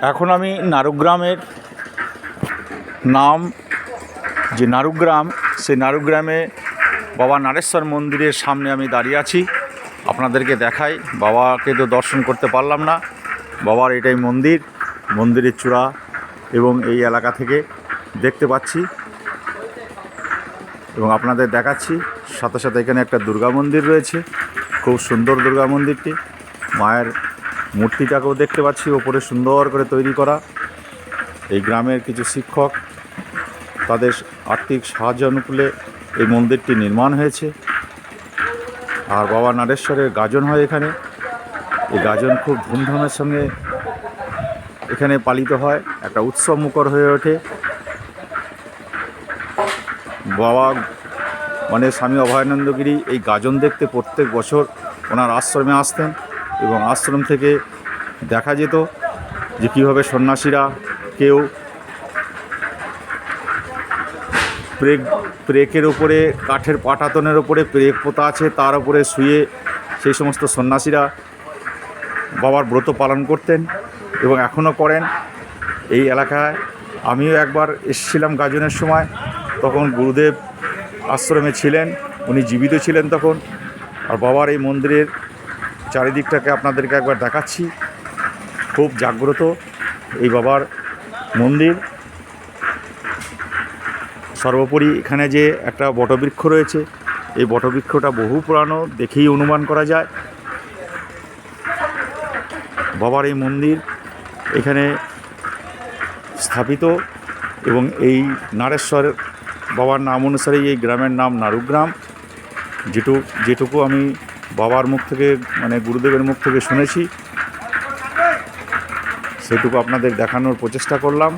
এখন আমি নারুগ্রামের নাম যে নারুগ্রাম, সেই নারুগ্রামে বাবা নারেশ্বর মন্দিরের সামনে আমি দাঁড়িয়ে আছি। আপনাদেরকে দেখাই, বাবাকে তো দর্শন করতে পারলাম না। বাবার এটাই মন্দির, মন্দিরের চূড়া এবং এই এলাকা থেকে দেখতে পাচ্ছি এবং আপনাদের দেখাচ্ছি। সাথে সাথে এখানে একটা দুর্গা মন্দির রয়েছে, খুব সুন্দর দুর্গা মন্দিরটি। মায়ের মূর্তিটাকেও দেখতে পাচ্ছি, ওপরে সুন্দর করে তৈরি করা। এই গ্রামের কিছু শিক্ষক তাদের আর্থিক সাহায্য অনুকূলে এই মন্দিরটি নির্মাণ হয়েছে। আর বাবা নারেশ্বরের গাজন হয় এখানে। এই গাজন খুব ধুমধামের সঙ্গে এখানে পালিত হয়, একটা উৎসব মুখর হয়ে ওঠে। বাবা মানে স্বামী অভয়ানন্দগিরি এই গাজন দেখতে প্রত্যেক বছর ওনার আশ্রমে আসতেন এবং আশ্রম থেকে দেখা যেত যে কীভাবে সন্ন্যাসীরা কেউ প্রেকের ওপরে, কাঠের পাটাতনের ওপরে প্রেক পোতা আছে, তার উপরে শুয়ে সেই সমস্ত সন্ন্যাসীরা বাবার ব্রত পালন করতেন এবং এখনও করেন। এই এলাকায় আমিও একবার এসেছিলাম গাজনের সময়, তখন গুরুদেব আশ্রমে ছিলেন, উনি জীবিত ছিলেন তখন। আর বাবার এই মন্দিরের চারিদিকটাকে আপনাদেরকে একবার দেখাচ্ছি, খুব জাগ্রত এই বাবার মন্দির। সর্বোপরি এখানে যে একটা বটবৃক্ষ রয়েছে, এই বটবৃক্ষটা বহু পুরানো, দেখেই অনুমান করা যায়। বাবার এই মন্দির এখানে স্থাপিত এবং এই নারেশ্বর বাবার নাম অনুসারেই এই গ্রামের নাম নারুগ্রাম। যেটুকু আমি বাবার মুখ থেকে, মানে গুরুদেবের মুখ থেকে শুনেছি, সেটুকু আপনাদের দেখানোর প্রচেষ্টা করলাম।